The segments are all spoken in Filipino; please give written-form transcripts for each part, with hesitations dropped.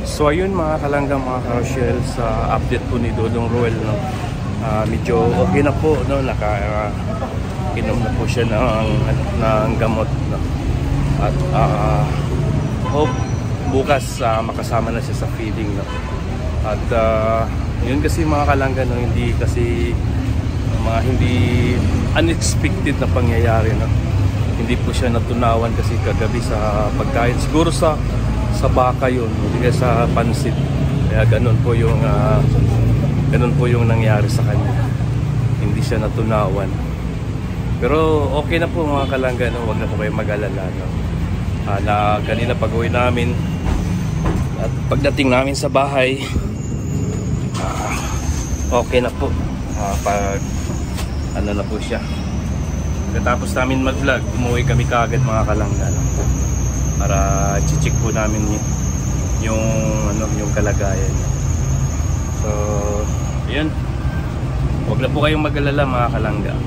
So ayun mga kalangga, mga Karoshel, sa update po ni Dodong Roel, no? Medyo okay na po, no? Inom na po siya ng gamot, no? At hope bukas makasama na siya sa feeding, no? At yun kasi mga kalangga, no? Hindi unexpected na pangyayari, no? Hindi po siya natunawan kasi kagabi sa pagkain. Siguro sa baka yun, hindi kaya sa pansit. Kaya ganun po yung nangyari sa kanya. Hindi siya natunawan. Pero okay na po mga kalangga, no? Huwag na po kayo mag-alala, no? Kanina pag-uwi namin at pagdating namin sa bahay, okay na po. Ano na po siya. Pagkatapos namin mag-vlog, umuwi kami kaagad mga kalangga, no? Para i-check po namin yung kalagayan. So, ayan. Huwag na po kayong mag-alala mga kalangga.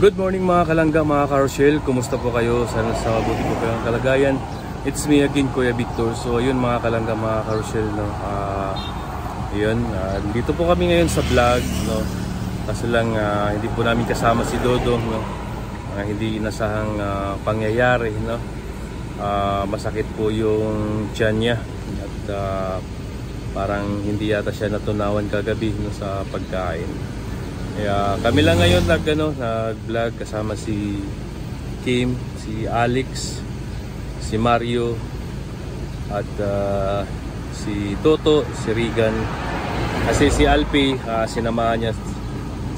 Good morning mga kalangga, mga Karoshel. Kumusta po kayo? Sana sa mabuti po kayong kalagayan. It's me again, Kuya Victor. So, ayun mga kalangga, mga Karoshel, no? Ayun, dito po kami ngayon sa vlog, no? Kasi lang hindi po namin kasama si Dodong, no? Hindi inasahang pangyayari, no? Masakit po yung tiyan niya at parang hindi yata siya natunawan kagabi, no, sa pagkain. Kaya kami lang ngayon nag-vlog kasama si Kim, si Alex, si Mario at si Toto, si Regan. Kasi si Alpi sinamahan niya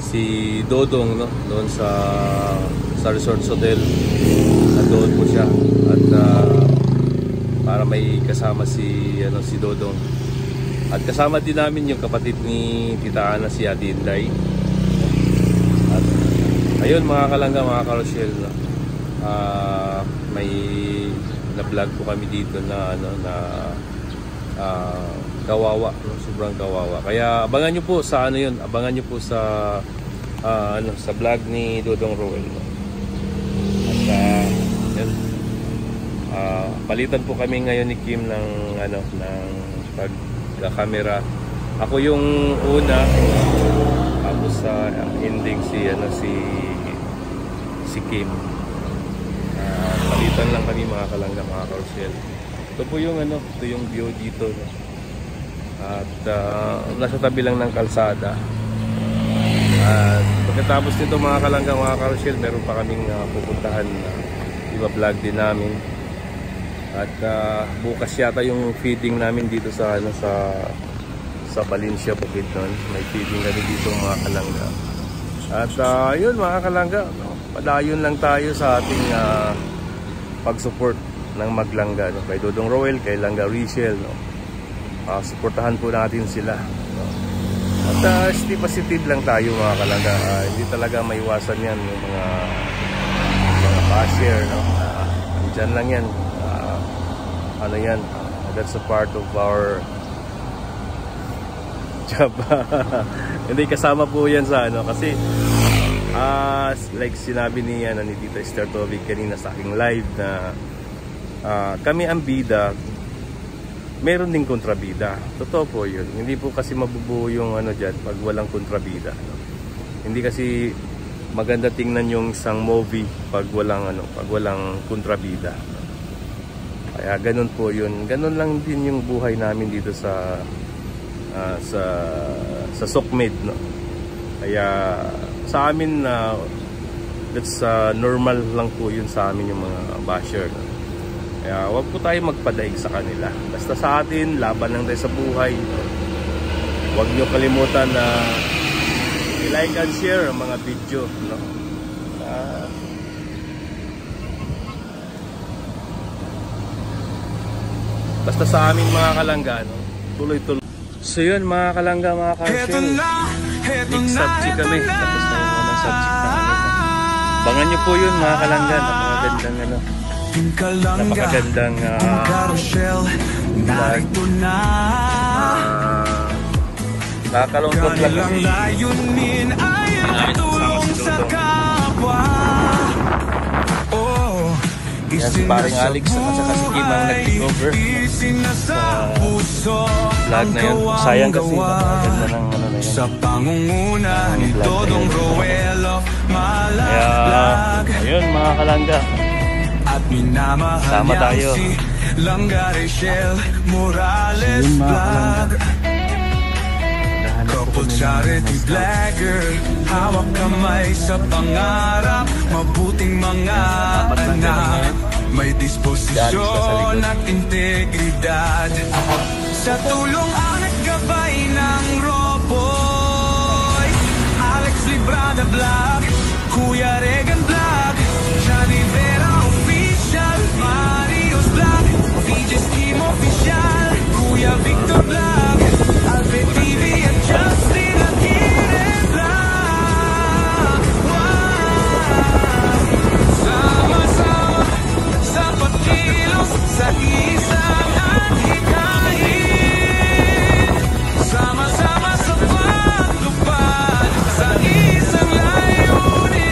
si Dodong, no, doon sa Resorts Hotel. Doon po siya at para may kasama si Dodong. At kasama din namin yung kapatid ni Tita Ana, si Ate Inday. At ayun mga kalangga, mga Karoshel, no? May na-vlog po kami dito na kawawa, no? Sobrang kawawa. Kaya abangan nyo po sa abangan nyo po sa sa vlog ni Dodong Roel, no? At yan, palitan po kami ngayon ni Kim ng pagka-camera. Ako yung una, tapos sa ending si Kim. Palitan lang kami mga kalangga, mga Karoshel. Ito po yung ito yung view dito, no? At nasa tabi lang ng kalsada. At pagkatapos nito mga kalangga, mga Karoshel, meron pa kaming pupuntahan na iba-vlog din namin. At bukas yata yung feeding namin dito sa Valencia, Bukidnon. May feeding kami dito mga kalangga. At yun mga kalangga, no? Padayon lang tayo sa ating pag-support ng Maglangga, no? Kay Dodong Roel, kay Langga Rachel, no? Suportahan po natin sila, no? At stay positive lang tayo mga kalangga. Hindi talaga maiwasan yan yung mga basher, no? Andyan lang yan. That's a part of our job. Hindi kasama po yan sa kasi like sinabi ni Tita Esther Tovig kanina sa aking live na kami ang bida, meron ding kontrabida. Totoo po yun. Hindi po kasi mabubuo yung dyan pag walang kontrabida, no? Hindi kasi maganda tingnan yung isang movie pag walang kontrabida. Kaya ganun po yun. Ganun lang din yung buhay namin dito sa Sokmed, no? Kaya sa amin that's normal lang po yun sa amin yung mga basher, no? Kaya wag po tayo magpadaig sa kanila. Basta sa atin, laban lang tayo sa buhay, no? Huwag nyo kalimutan na i-like and share ang mga video, no? Basta sa aming mga kalangga, no? Tuloy-tuloy. So yun mga kalangga, mga Karoshel, next subject kami. Tapos na yung unang subject na kami. Bangan nyo po yun mga kalangga. Napakagandang vlog. Nakakalungkot lang kasi namin kasama si Dodong. Yan si paring Alex at saka si Kim ang nag-take-over sa vlog na yun. Sayang kasi ganda ng ano na yun. Sa pangunguna ni Dodong Roel of Malaglag. Kaya ayun mga kalangga, At minamahal sama niya tayo. si Langga Rachel Morales Ayun, mga Vlog. Nahanap ko Couple kami ng charity mas- vlogger, hawak kamay sa pangarap, mabuting mga anak, may disposisyon at integridad. Sa tulong at gabay ng Roboy, Alex Librada Vlog, Kuya Regan Vlog, Johnny Vera Official, Mario's Vlog, VJ's Team Official, Kuya Victor Vlog, Alfred TV at Justin Aguirre Vlog. Wow! Sama-sama sa pagkilos sa isang hikain, sama-sama sa paglupad sa isang layunin.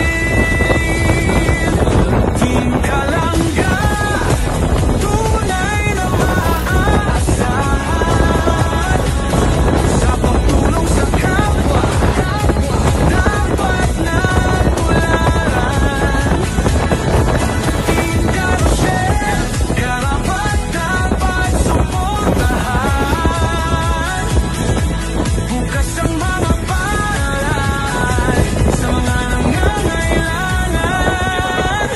Team Kalangga, tunay na maaasahan, sa pagtulong sa kapwa, dapat natularan. Team Carousel, karapat-dapat suportahan. Bukas ang mga palad sa mga nangangailangan.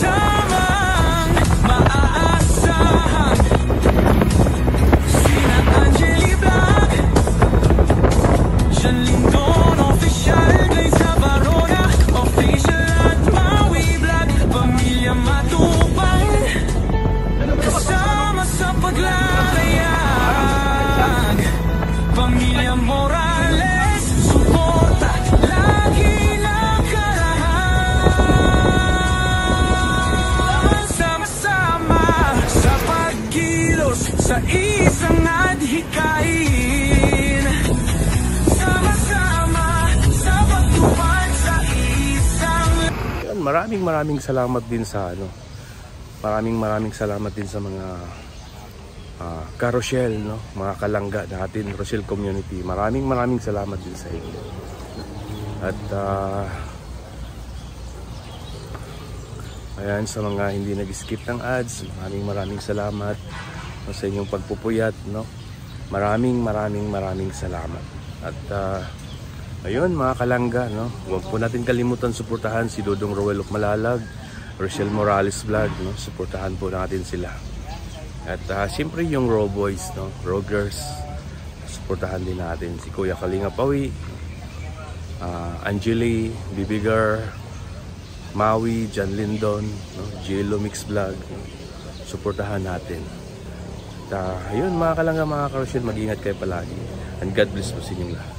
Kasamang maaasahan, sina Angeli Vlog, Jean Lindon Official, Glaze Barona Official at Maui Vlog, Pamilya Matupang, kasama sa paglalayag, Pamilya Morales, suporta lagi nakarahan. Sama-sama sa pagkilos sa isang adhikain, sama-sama sa pagtupad sa isang Yan, maraming salamat din sa ano. Maraming salamat din sa mga Carousel, no? Mga kalangga natin, Rochelle Community. Maraming salamat din sa inyo. At ayan, sa mga hindi nag-skip ng ads, maraming salamat sa inyong pagpupuyat, no? Maraming salamat. At ayun mga kalangga, no? Huwag po natin kalimutan suportahan si Dodong Roel of Malalag, Rochelle Morales Vlog, no? Suportahan po natin sila. At siyempre yung Raw Boys, no? Rogers, suportahan din natin si Kuya Kalinga Pawi, Angeli, Bibigar, Maui, John Lindon, no? Jello Mix Vlog, no? Suportahan natin. At ayun mga kalangga, mga Carousel, mag-ingat kayo palagi. And God bless po sa inyong lahat.